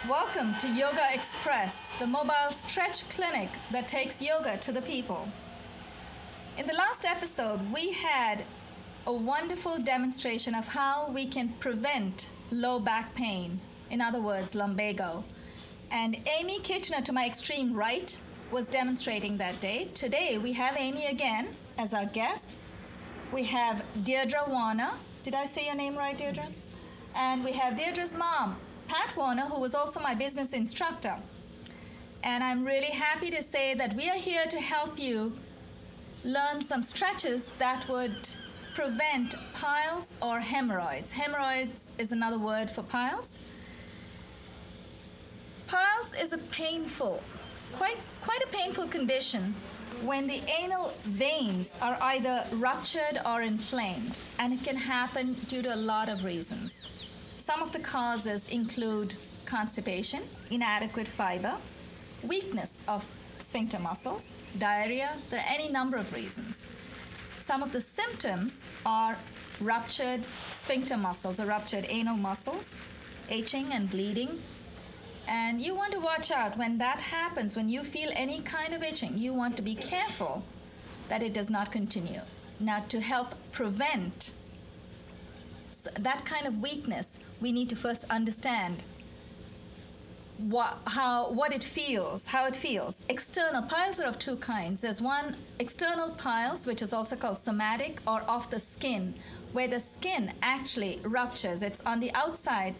Welcome to Yogaxpress, the mobile stretch clinic that takes yoga to the people. In the last episode, we had a wonderful demonstration of how we can prevent low back pain, in other words, lumbago. And Amy Kitchener, to my extreme right, was demonstrating that day. Today, we have Amy again as our guest. We have Diedre Warner. Did I say your name right, Diedre? And we have Diedre's mom, Pat Warner, who was also my business instructor. And I'm really happy to say that we are here to help you learn some stretches that would prevent piles or hemorrhoids. Hemorrhoids is another word for piles. Piles is a painful, quite a painful condition when the anal veins are either ruptured or inflamed, and it can happen due to a lot of reasons. Some of the causes include constipation, inadequate fiber, weakness of sphincter muscles, diarrhea. There are any number of reasons. Some of the symptoms are ruptured sphincter muscles or ruptured anal muscles, itching and bleeding. And you want to watch out when that happens, when you feel any kind of itching. You want to be careful that it does not continue. Now, to help prevent that kind of weakness, we need to first understand how it feels. External piles are of two kinds. There's one external piles, which is also called somatic or off the skin, where the skin actually ruptures. It's on the outside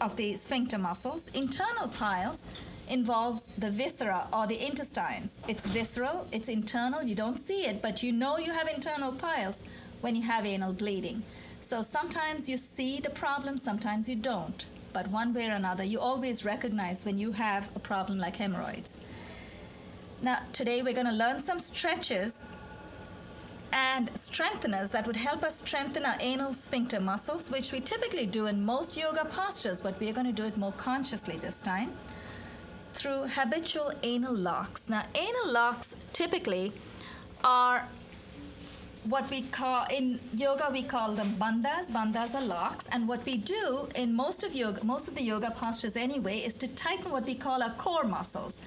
of the sphincter muscles. Internal piles involves the viscera or the intestines. It's visceral, it's internal, you don't see it, but you know you have internal piles when you have anal bleeding. So sometimes you see the problem, sometimes you don't. But one way or another, you always recognize when you have a problem like hemorrhoids. Now, today we're going to learn some stretches and strengtheners that would help us strengthen our anal sphincter muscles, which we typically do in most yoga postures, but we're going to do it more consciously this time through habitual anal locks. Now, anal locks typically are what we call, in yoga we call them bandhas. Bandhas are locks, and what we do in most of the yoga postures anyway, is to tighten what we call our core muscles.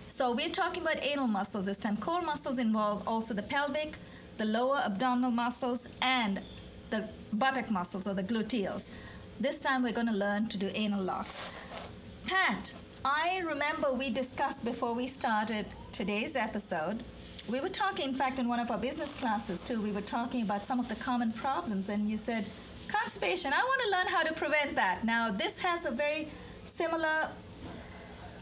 So we're talking about anal muscles this time. Core muscles involve also the pelvic, the lower abdominal muscles, and the buttock muscles or the gluteals. This time we're going to learn to do anal locks. Pat, I remember we discussed before we started today's episode. We were talking, in fact, in one of our business classes too, we were talking about some of the common problems, and you said, constipation, I want to learn how to prevent that. Now, this has a very similar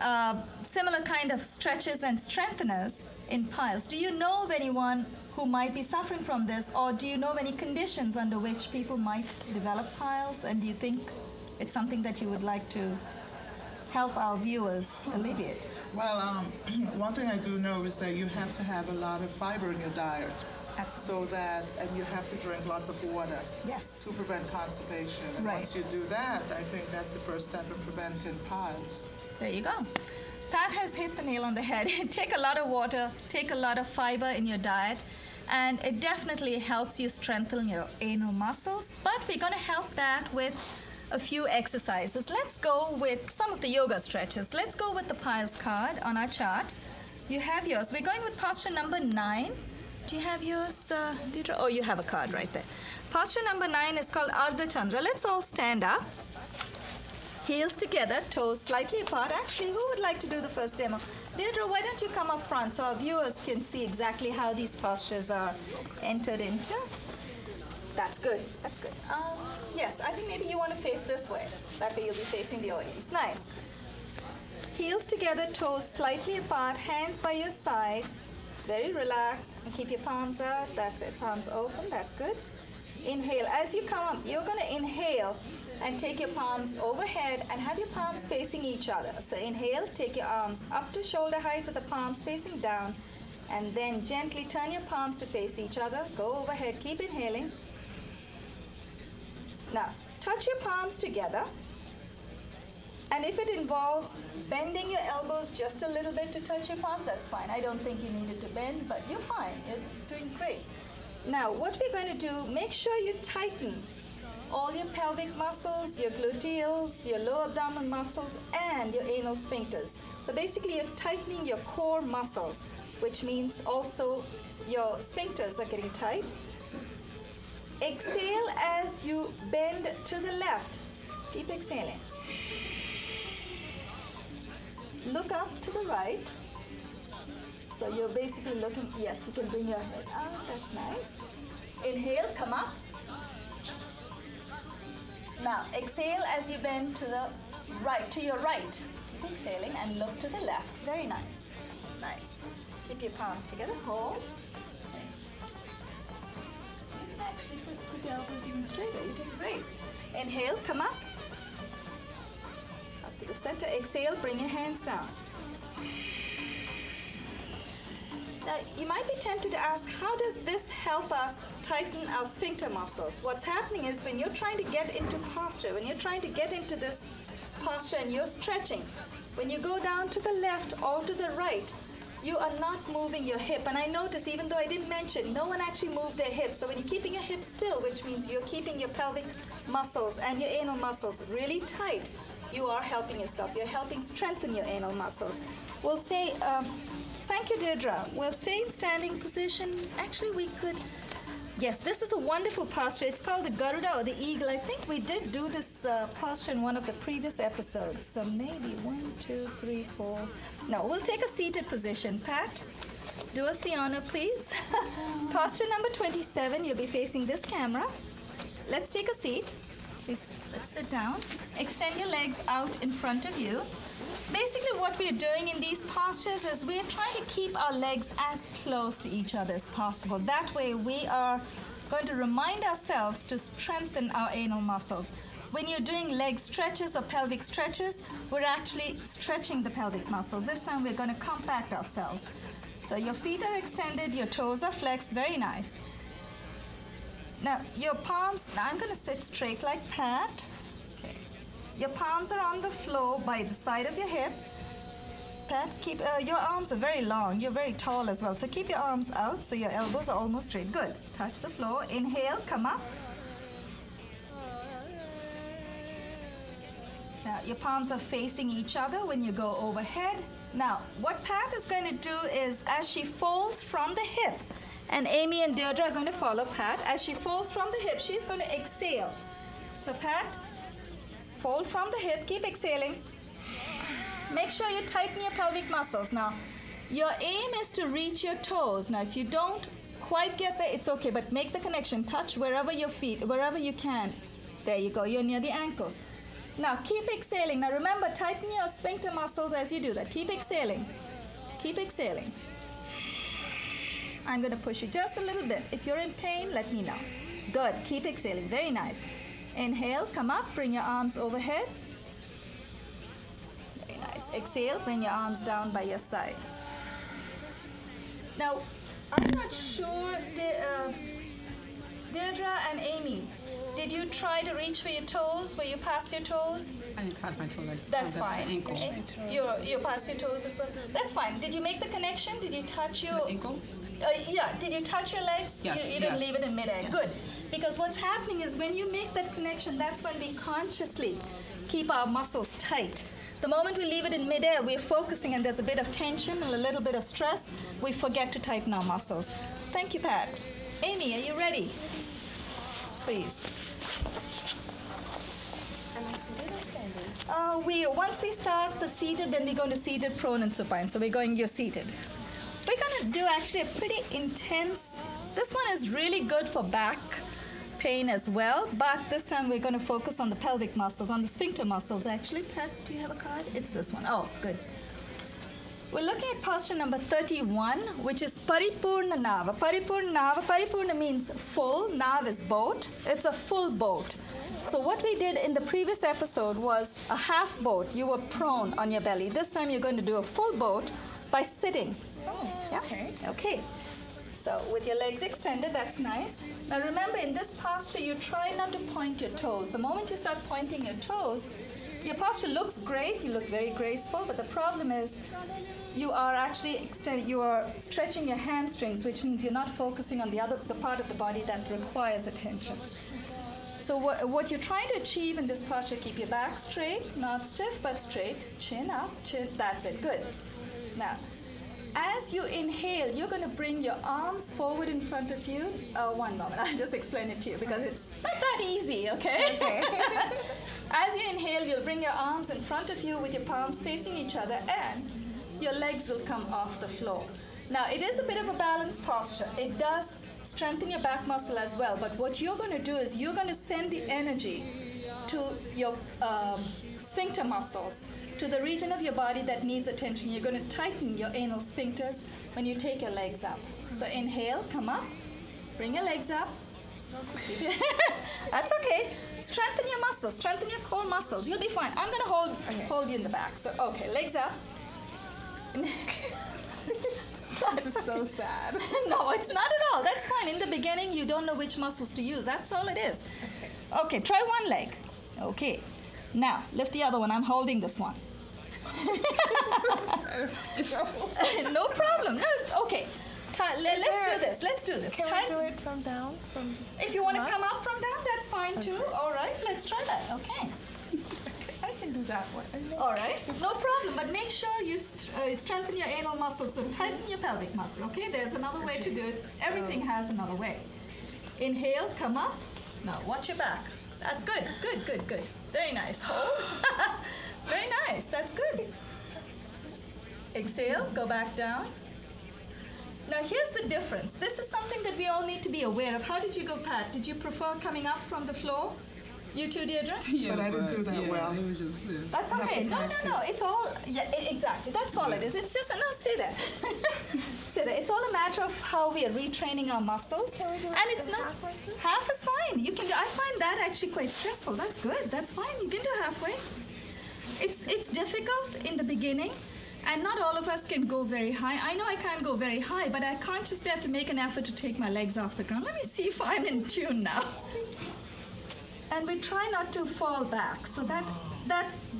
kind of stretches and strengtheners in piles. Do you know of anyone who might be suffering from this, or do you know of any conditions under which people might develop piles, and do you think it's something that you would like to help our viewers alleviate? Well, one thing I do know is that you have to have a lot of fiber in your diet. Absolutely. And you have to drink lots of water. Yes. To prevent constipation. And right. Once you do that, I think that's the first step in preventing piles. There you go. Pat has hit the nail on the head. Take a lot of water, take a lot of fiber in your diet, and it definitely helps you strengthen your anal muscles, but we're going to help that with a few exercises. Let's go with some of the yoga stretches. Let's go with the piles card on our chart. You have yours. We're going with posture number 9. Do you have yours, Diedre? Oh, you have a card right there. Posture number 9 is called Ardha Chandra. Let's all stand up. Heels together, toes slightly apart. Actually, who would like to do the first demo? Diedre, why don't you come up front so our viewers can see exactly how these postures are entered into? That's good. That's good. Yes, I think maybe you want to face this way. That way you'll be facing the audience. Nice. Heels together, toes slightly apart, hands by your side. very relaxed, and keep your palms out. That's it. Palms open. That's good. Inhale. As you come up, you're going to inhale and take your palms overhead and have your palms facing each other. So inhale, take your arms up to shoulder height with the palms facing down, and then gently turn your palms to face each other. Go overhead. Keep inhaling. Now, touch your palms together. And if it involves bending your elbows just a little bit to touch your palms, that's fine. I don't think you needed to bend, but you're fine. You're doing great. Now, what we're going to do, make sure you tighten all your pelvic muscles, your gluteals, your lower abdominal muscles, and your anal sphincters. So basically, you're tightening your core muscles, which means also your sphincters are getting tight. Exhale as you bend to the left. Keep exhaling. Look up to the right. So you're basically looking, yes, you can bring your head out, that's nice. Inhale, come up. Now, exhale as you bend to the right, to your right. Keep exhaling and look to the left. Very nice. Nice. Keep your palms together, hold. You can actually put your elbows even straighter. You did great. Inhale, come up. Up to the center. Exhale, bring your hands down. Now, you might be tempted to ask, how does this help us tighten our sphincter muscles? What's happening is when you're trying to get into posture, when you're trying to get into this posture and you're stretching, when you go down to the left or to the right, you are not moving your hip. And I notice, even though I didn't mention, no one actually moved their hips. So when you're keeping your hips still, which means you're keeping your pelvic muscles and your anal muscles really tight, you are helping yourself. You're helping strengthen your anal muscles. We'll stay, thank you, Diedre. We'll stay in standing position. Actually, we could, yes, this is a wonderful posture. It's called the Garuda or the eagle. I think we did do this posture in one of the previous episodes. So maybe 1, 2, 3, 4. No, we'll take a seated position. Pat, do us the honor, please. Posture number 27. You'll be facing this camera. Let's take a seat. Please, let's sit down. Extend your legs out in front of you. Basically, what we're doing in these postures is we're trying to keep our legs as close to each other as possible. That way, we are going to remind ourselves to strengthen our anal muscles. When you're doing leg stretches or pelvic stretches, we're actually stretching the pelvic muscle. This time, we're going to compact ourselves. So your feet are extended, your toes are flexed. Very nice. Now, your palms, now I'm going to sit straight like Pat. Okay. Your palms are on the floor by the side of your hip. Pat, keep, your arms are very long. You're very tall as well. So keep your arms out so your elbows are almost straight. Good. Touch the floor. Inhale, come up. Now, your palms are facing each other when you go overhead. Now, what Pat is going to do is, as she folds from the hip, and Amy and Diedre are going to follow Pat. As she folds from the hip, she's going to exhale. So Pat, fold from the hip, keep exhaling. Make sure you tighten your pelvic muscles. Now, your aim is to reach your toes. Now, if you don't quite get there, it's okay, but make the connection. Touch wherever your feet, wherever you can. There you go, you're near the ankles. Now, keep exhaling. Now, remember, tighten your sphincter muscles as you do that. Keep exhaling. Keep exhaling. I'm going to push you just a little bit. If you're in pain, let me know. Good. Keep exhaling. Very nice. Inhale, come up, bring your arms overhead. Very nice. Exhale, bring your arms down by your side. Now, I'm not sure, Diedre and Amy, did you try to reach for your toes? Were you past your toes? I didn't pass my toes. That's fine. You're past your toes as well. That's fine. Did you make the connection? Did you touch your ankle? Yeah. Did you touch your legs? Yes. You didn't leave it in midair. Yes. Good. Because what's happening is when you make that connection, that's when we consciously keep our muscles tight. The moment we leave it in midair, we're focusing and there's a bit of tension and a little bit of stress, we forget to tighten our muscles. Thank you, Pat. Amy, are you ready? Please. Am I seated or standing? Once we start the seated, then we're going to seated, prone, and supine. So you're seated. We're going to do actually a pretty intense, this one is really good for back pain as well, but this time we're going to focus on the pelvic muscles, on the sphincter muscles actually. Pat, do you have a card? It's this one. Oh, good. We're looking at posture number 31, which is Paripurna Nava. Paripurna means full. Nav is boat. It's a full boat. So what we did in the previous episode was a half boat. You were prone on your belly. This time you're going to do a full boat by sitting. Oh, Yeah? okay. Okay. So with your legs extended, that's nice. Now remember, in this posture, you try not to point your toes. The moment you start pointing your toes, your posture looks great. You look very graceful, but the problem is you are actually you are stretching your hamstrings, which means you're not focusing on the part of the body that requires attention. So what you're trying to achieve in this posture, keep your back straight, not stiff, but straight. Chin up, chin, that's it, good. Now, as you inhale, you're going to bring your arms forward in front of you. One moment, I'll just explain it to you because it's not that easy, okay? As you inhale, you'll bring your arms in front of you with your palms facing each other, and your legs will come off the floor. Now, it is a bit of a balanced posture. It does strengthen your back muscle as well, but what you're going to do is you're going to send the energy to your sphincter muscles, to the region of your body that needs attention. You're going to tighten your anal sphincters when you take your legs up. So inhale, come up, bring your legs up. That's okay. Strengthen your muscles, strengthen your core muscles. You'll be fine. I'm going to hold you in the back. So, okay, legs up. This is so sad. No, it's not at all. That's fine. In the beginning, you don't know which muscles to use. That's all it is. Okay, try one leg. Okay. Now, lift the other one. I'm holding this one. No problem. No, okay. Let's do this. Can we do it from down? If you want to come up from down, that's fine too. All right, let's try that. Okay. I can do that one. All right, no problem. But make sure you strengthen your anal muscles, so tighten your pelvic muscle. Okay, there's another way to do it. Everything has another way. Inhale, come up. Now watch your back. That's good. Good. Very nice. Hold. Very nice. That's good. Exhale, go back down. Now here's the difference. This is something that we all need to be aware of. How did you go, Pat? Did you prefer coming up from the floor? You too, Diedre? Yeah, but I didn't do that well. It was just, That's okay. No. It's all, exactly. That's all it is. It's just, no, stay there. Stay there. It's all a matter of how we are retraining our muscles. Can we do it and it's not, halfway, please? half is fine. You can do, I find that actually quite stressful. That's good. That's fine. You can do halfway. It's difficult in the beginning. And not all of us can go very high. I know I can't go very high, but I consciously have to make an effort to take my legs off the ground. Let me see if I'm in tune now. And we try not to fall back. So that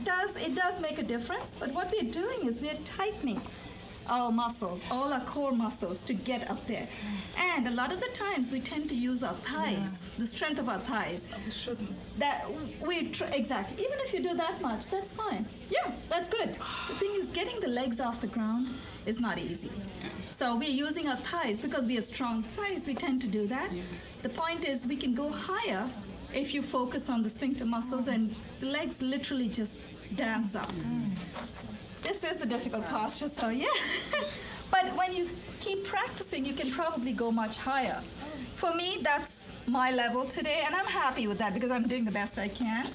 does make a difference. But what we're doing is we're tightening our muscles, all our core muscles, to get up there. And a lot of the times we tend to use our thighs, the strength of our thighs. We shouldn't. Exactly. Even if you do that much, that's fine. Yeah, that's good. The thing is, getting the legs off the ground is not easy. So we're using our thighs because we have strong thighs. We tend to do that. The point is, we can go higher if you focus on the sphincter muscles, and the legs literally just dance up. This is a difficult posture, so yeah. But when you keep practicing, you can probably go much higher. For me, that's my level today, and I'm happy with that because I'm doing the best I can.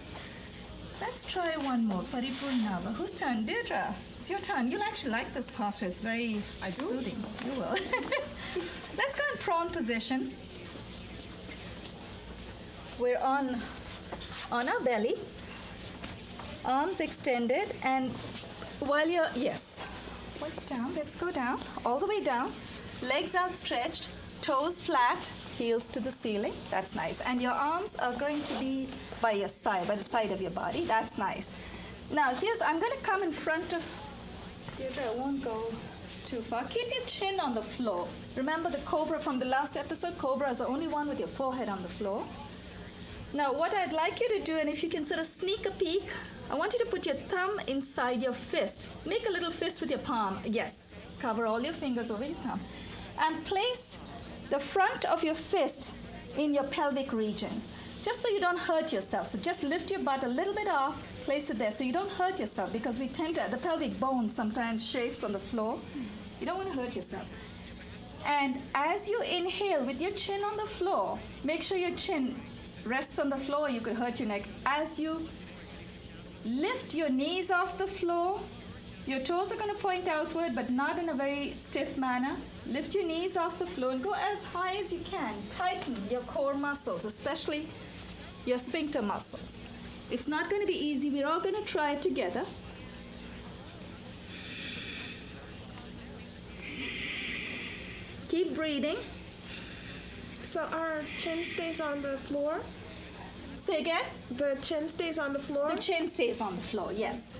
Let's try one more. Paripurna. Whose turn? Diedre. It's your turn. You'll actually like this posture. It's very soothing. You will. Let's go in prone position. We're on our belly, arms extended, and while you're, down, let's go down, all the way down, legs outstretched, toes flat, heels to the ceiling, that's nice. And your arms are going to be by your side, by the side of your body, that's nice. Now I'm going to come in front of, Diedre, I won't go too far. Keep your chin on the floor. Remember the cobra from the last episode? Cobra is the only one with your forehead on the floor. Now, what I'd like you to do, and if you can sort of sneak a peek, I want you to put your thumb inside your fist. Make a little fist with your palm. Yes. Cover all your fingers over your thumb. And place the front of your fist in your pelvic region, just so you don't hurt yourself. So just lift your butt a little bit off, place it there so you don't hurt yourself, because we tend to, the pelvic bone sometimes chafes on the floor. You don't want to hurt yourself. And as you inhale with your chin on the floor, make sure your chin rests on the floor, you could hurt your neck. As you lift your knees off the floor, Your toes are going to point outward, but not in a very stiff manner. Lift your knees off the floor and go as high as you can. Tighten your core muscles, especially your sphincter muscles. It's not going to be easy. We're all going to try it together. Keep breathing. So our chin stays on the floor? Say again? The chin stays on the floor? The chin stays on the floor, yes.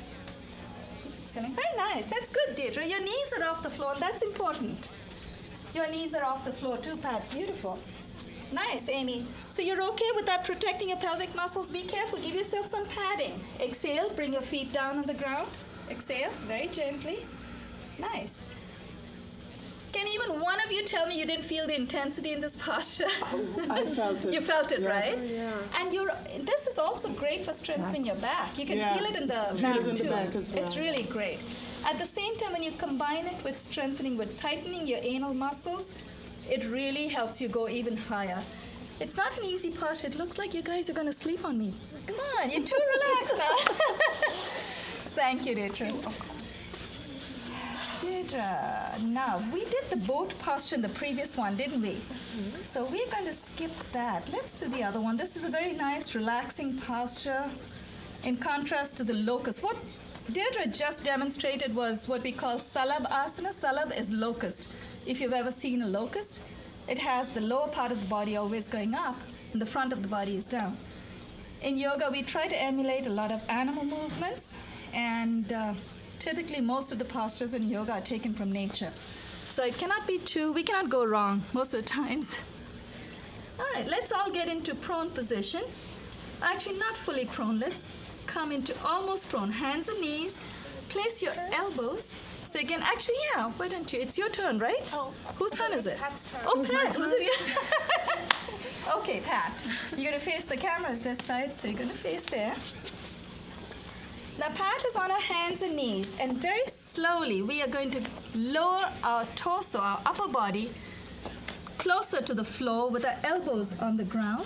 Excellent. Very nice. That's good, Diedre. Your knees are off the floor, and that's important. Your knees are off the floor too, Pat. Beautiful. Nice, Amy. So you're okay with that, protecting your pelvic muscles? Be careful. Give yourself some padding. Exhale. Bring your feet down on the ground. Exhale. Very gently. Nice. Can even one of you tell me you didn't feel the intensity in this posture? I felt it. You felt it, Yes. right? Yeah. And this is also great for strengthening your back. You can feel it in the Feel back it in too. the back as well. It's really great. At the same time, when you combine it with strengthening, with tightening your anal muscles, it really helps you go even higher. It's not an easy posture. It looks like you guys are going to sleep on me. Come on, you're too relaxed now. Thank you, Diedre. Diedre, now, we did the boat posture in the previous one, didn't we? So we're going to skip that. Let's do the other one. This is a very nice, relaxing posture in contrast to the locust. What Diedre just demonstrated was what we call salab asana. Salab is locust. If you've ever seen a locust, it has the lower part of the body always going up, and the front of the body is down. In yoga, we try to emulate a lot of animal movements, and typically most of the postures in yoga are taken from nature. So it cannot be we cannot go wrong most of the times. All right, let's all get into prone position. Actually, not fully prone. Let's come into almost prone. Hands and knees. Place your elbows. So again, actually, yeah, why don't you? It's your turn, right? Oh. Whose turn is it? Pat's turn. Oh, Pat. Was it you? Okay, Pat. You're going to face the cameras this side, so you're going to face there. Now, Pat is on her hands and knees, and very slowly we are going to lower our torso, our upper body, closer to the floor with our elbows on the ground.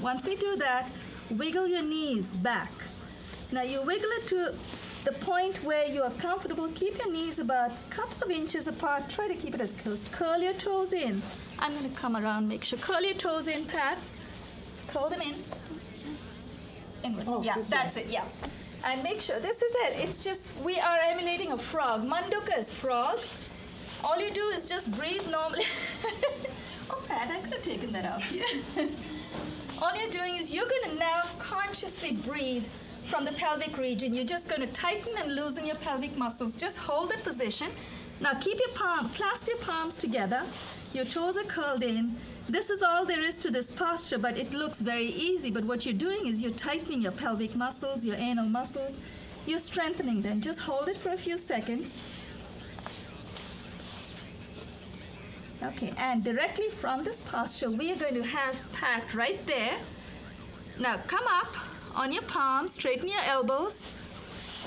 Once we do that, wiggle your knees back. Now, you wiggle it to the point where you are comfortable. Keep your knees about a couple of inches apart. Try to keep it as close. Curl your toes in. I'm going to come around, make sure. Curl your toes in, Pat. Curl them in. Inward. Oh, Yeah, this that's it, yeah. And make sure, this is it. It's just, we are emulating a frog. Mandukka is frog. All you do is just breathe normally. Oh, Pat, I could have taken that out here. All you're doing is you're going to now consciously breathe from the pelvic region. You're just going to tighten and loosen your pelvic muscles. Just hold that position. Now keep your clasp your palms together. Your toes are curled in. This is all there is to this posture, but it looks very easy. But what you're doing is you're tightening your pelvic muscles, your anal muscles. You're strengthening them. Just hold it for a few seconds. Okay, and directly from this posture, we are going to have Pat right there. Now come up on your palms, straighten your elbows,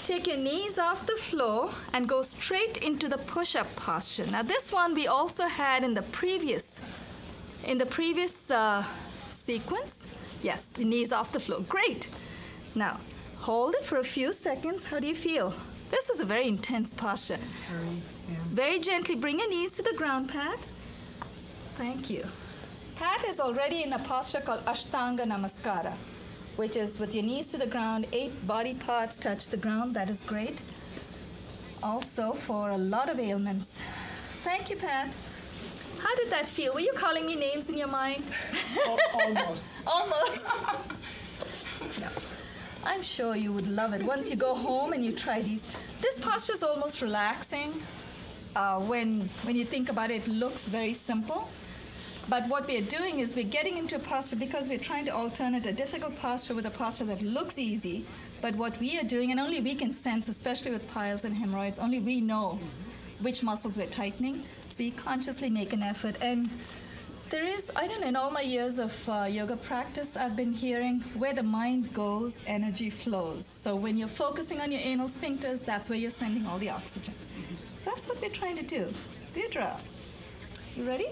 take your knees off the floor, and go straight into the push-up posture. Now this one we also had in the previous sequence. Yes, your knees off the floor. Great. Now hold it for a few seconds. How do you feel? This is a very intense posture. Very gently bring your knees to the ground, Pat. Thank you. Pat is already in a posture called Ashtanga Namaskara, which is with your knees to the ground, 8 body parts touch the ground. That is great. Also for a lot of ailments. Thank you, Pat. How did that feel? Were you calling me names in your mind? Almost. Almost. No. I'm sure you would love it once you go home and you try these. This posture is almost relaxing. When you think about it, it looks very simple. But what we're doing is we're getting into a posture because we're trying to alternate a difficult posture with a posture that looks easy. But what we are doing, and only we can sense, especially with piles and hemorrhoids, only we know which muscles we're tightening. So you consciously make an effort. And there is, I don't know, in all my years of yoga practice, I've been hearing where the mind goes, energy flows. So when you're focusing on your anal sphincters, that's where you're sending all the oxygen. So that's what we're trying to do. Diedre, you ready?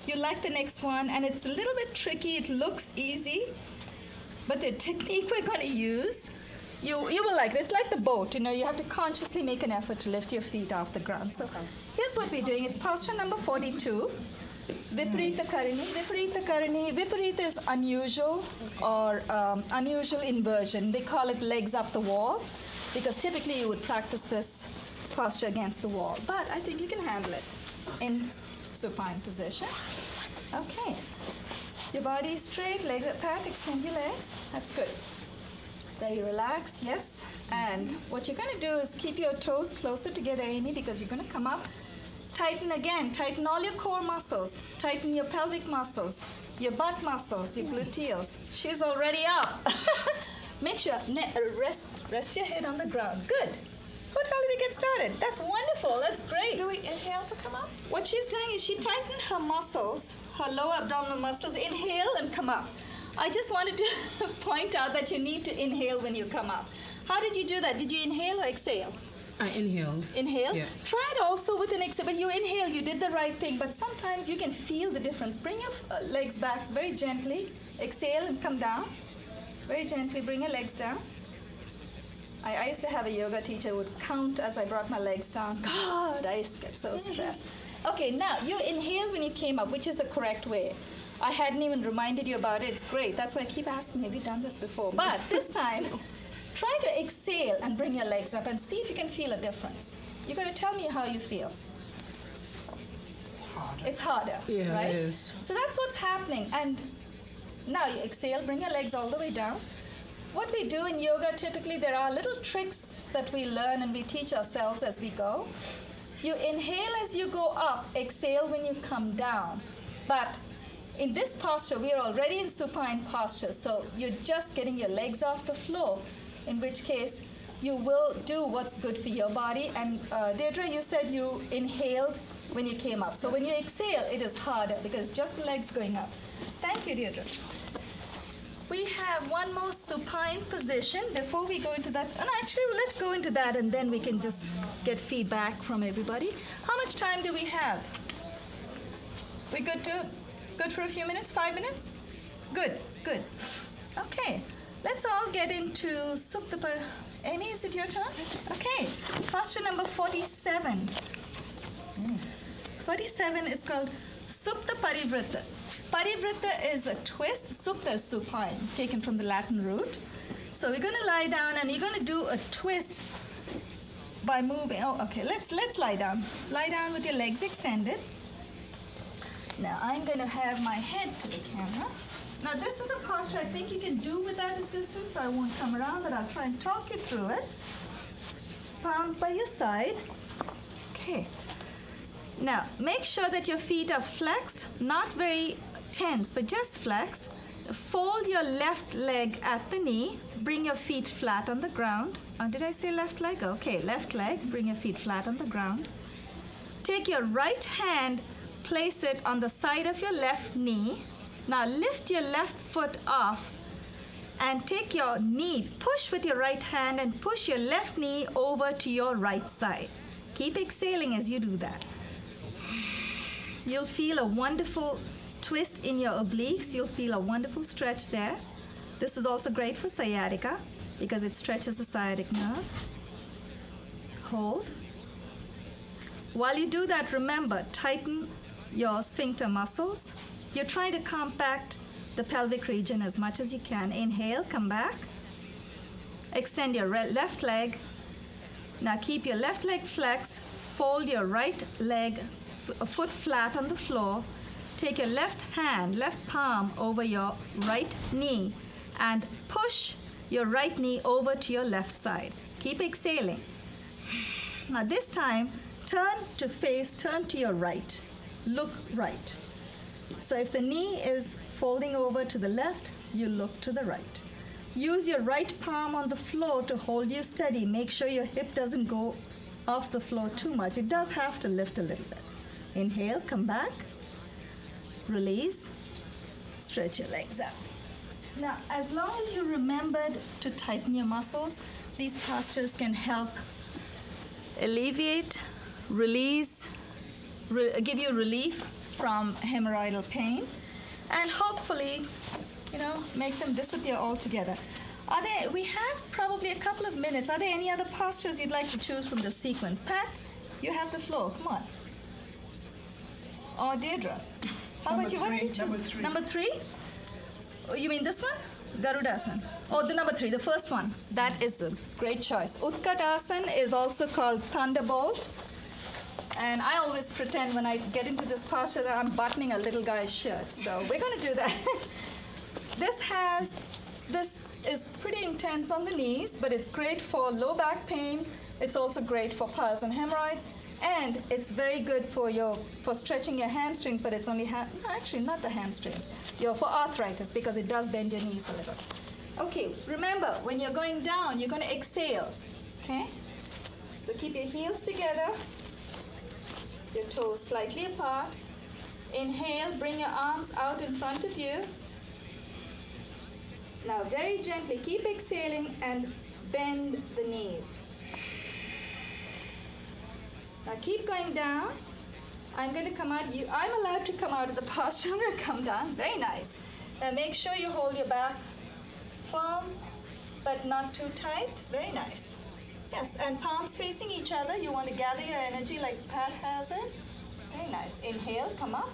You like the next one, and it's a little bit tricky. It looks easy, but the technique we're going to use You will like it. It's like the boat, you know, you have to consciously make an effort to lift your feet off the ground. So here's what we're doing. It's posture number 42. Viparita Karini. Viparita Karini. Viparita is unusual or unusual inversion. They call it legs up the wall because typically you would practice this posture against the wall. But I think you can handle it in supine position. Okay. Your body is straight, legs apart, extend your legs. That's good. Very relaxed, yes. And what you're going to do is keep your toes closer together, Amy, because you're going to come up. Tighten again. Tighten all your core muscles. Tighten your pelvic muscles, your butt muscles, your gluteals. She's already up. Make sure, rest your head on the ground. Good. Go tell her to get started. That's wonderful. That's great. Do we inhale to come up? What she's doing is she tightened her muscles, her lower abdominal muscles. Inhale and come up. I just wanted to point out that you need to inhale when you come up. How did you do that? Did you inhale or exhale? I inhaled. Inhale? Yeah. Try it also with an exhale. But you inhale, you did the right thing, but sometimes you can feel the difference. Bring your legs back very gently. Exhale and come down. Very gently, bring your legs down. I used to have a yoga teacher who would count as I brought my legs down. God, I used to get so stressed. Okay, now you inhale when you came up, which is the correct way. I hadn't even reminded you about it. It's great. That's why I keep asking, have you done this before? But this time, try to exhale and bring your legs up and see if you can feel a difference. You're going to tell me how you feel. It's harder. It's harder, Yeah, right? it is. So that's what's happening. And now you exhale, bring your legs all the way down. What we do in yoga, typically, there are little tricks that we learn and we teach ourselves as we go. You inhale as you go up, exhale when you come down. But in this posture, we are already in supine posture, so you're just getting your legs off the floor, in which case you will do what's good for your body. And Diedre, you said you inhaled when you came up. So when you exhale, it is harder because just the legs going up. Thank you, Diedre. We have one more supine position before we go into that. And actually, let's go into that and then we can just get feedback from everybody. How much time do we have? We good for a few minutes? 5 minutes? Good, good. Okay, let's all get into Supta Par. Amy, is it your turn? Okay, posture number 47. 47 is called Supta Parivrata. Parivrata is a twist. Supta is supine, taken from the Latin root. So we're going to lie down and you're going to do a twist by moving. Oh, okay, let's lie down. Lie down with your legs extended. Now I'm going to have my head to the camera. Now this is a posture I think you can do without assistance. I won't come around, but I'll try and talk you through it. Palms by your side. Okay. Now make sure that your feet are flexed, not very tense, but just flexed. Fold your left leg at the knee. Bring your feet flat on the ground. Did I say left leg? Okay, left leg. Bring your feet flat on the ground. Take your right hand, place it on the side of your left knee. Now lift your left foot off and take your knee, push with your right hand and push your left knee over to your right side. Keep exhaling as you do that. You'll feel a wonderful twist in your obliques. You'll feel a wonderful stretch there. This is also great for sciatica because it stretches the sciatic nerves. Hold. While you do that, remember, tighten your sphincter muscles. You're trying to compact the pelvic region as much as you can. Inhale, come back. Extend your left leg. Now keep your left leg flexed. Fold your right leg, foot flat on the floor. Take your left hand, left palm over your right knee and push your right knee over to your left side. Keep exhaling. Now this time, turn to your right. Look right. So if the knee is folding over to the left, you look to the right. Use your right palm on the floor to hold you steady. Make sure your hip doesn't go off the floor too much. It does have to lift a little bit. Inhale, come back. Release. Stretch your legs out. Now, as long as you remembered to tighten your muscles, these postures can help alleviate, release, give you relief from hemorrhoidal pain, and hopefully, make them disappear altogether. We have probably a couple of minutes. Are there any other postures you'd like to choose from the sequence? Pat, you have the floor. Come on. Or Diedre. How about you? What did you choose? Number 3. Number 3? Oh, you mean this one? Garudasana. Oh, the number 3, the first one. That is a great choice. Utkatasana is also called Thunderbolt. And I always pretend when I get into this posture that I'm buttoning a little guy's shirt. So we're going to do that. This is pretty intense on the knees, but it's great for low back pain. It's also great for piles and hemorrhoids. And it's very good for stretching your hamstrings, but it's only, actually not the hamstrings, for arthritis, because it does bend your knees a little. Okay, remember, when you're going down, you're going to exhale, okay? So keep your heels together, your toes slightly apart. Inhale, bring your arms out in front of you. Now, very gently, keep exhaling and bend the knees. Now keep going down. I'm going to come out. I'm allowed to come out of the posture. I'm going to come down. Very nice. Now make sure you hold your back firm, but not too tight. Very nice. Yes, and palms facing each other. You want to gather your energy like Pat has it. Very nice. Inhale, come up.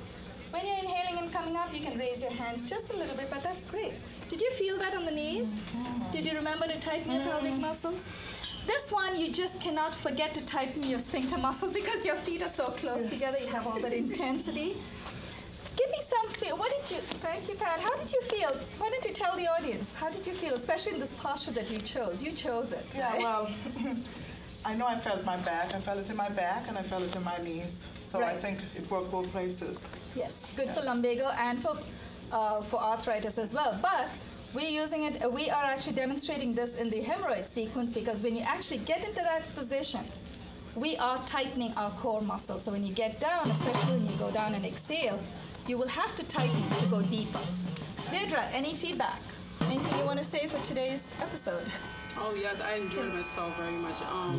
When you're inhaling and coming up, you can raise your hands just a little bit, but that's great. Did you feel that on the knees? Did you remember to tighten your pelvic muscles? This one, you just cannot forget to tighten your sphincter muscles because your feet are so close together. You have all that intensity. Give me some feel. Thank you, Pat. How did you feel? Why don't you tell the audience? How did you feel, especially in this posture that you chose? You chose it, Yeah, right? well, I know I felt my back. I felt it in my back and I felt it in my knees. So I Right. think it worked both places. Yes, good for Yes. lumbago and for arthritis as well. But we're using it. We are actually demonstrating this in the hemorrhoid sequence because when you actually get into that position, we are tightening our core muscles. So when you get down, especially when you go down and exhale, you will have to tighten to go deeper. Diedre, any feedback? Anything you want to say for today's episode? Oh yes, I enjoyed myself very much. I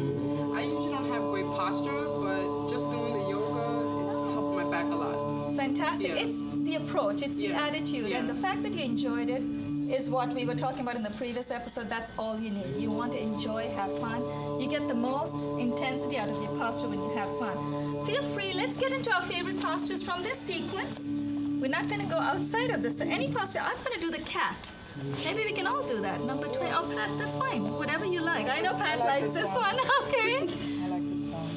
usually don't have great posture, but just doing the yoga is helping my back a lot. It's fantastic. Yeah. It's the approach, it's the Yeah. attitude, Yeah. and the fact that you enjoyed it is what we were talking about in the previous episode. That's all you need. You want to enjoy, have fun. You get the most intensity out of your posture when you have fun. Feel free. Let's get into our favorite postures from this sequence. We're not going to go outside of this. So any posture. I'm going to do the cat. Maybe we can all do that. Number 20. Oh, Pat, that's fine. Whatever you like. I know Pat like likes this this one. one. Okay. I like this one.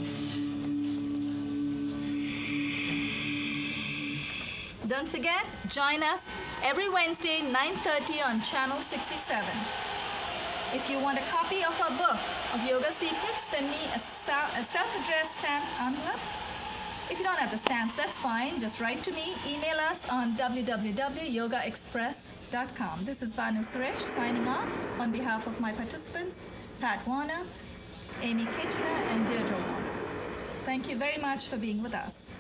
Don't forget, join us every Wednesday, 9:30 on Channel 67. If you want a copy of our book of Yoga Secrets, send me a self-addressed stamped envelope. If you don't have the stamps, that's fine. Just write to me. Email us on www.yogaxpress.com. This is Banu Suresh signing off on behalf of my participants, Pat Warner, Amy Kitchener, and Diedre Warner. Thank you very much for being with us.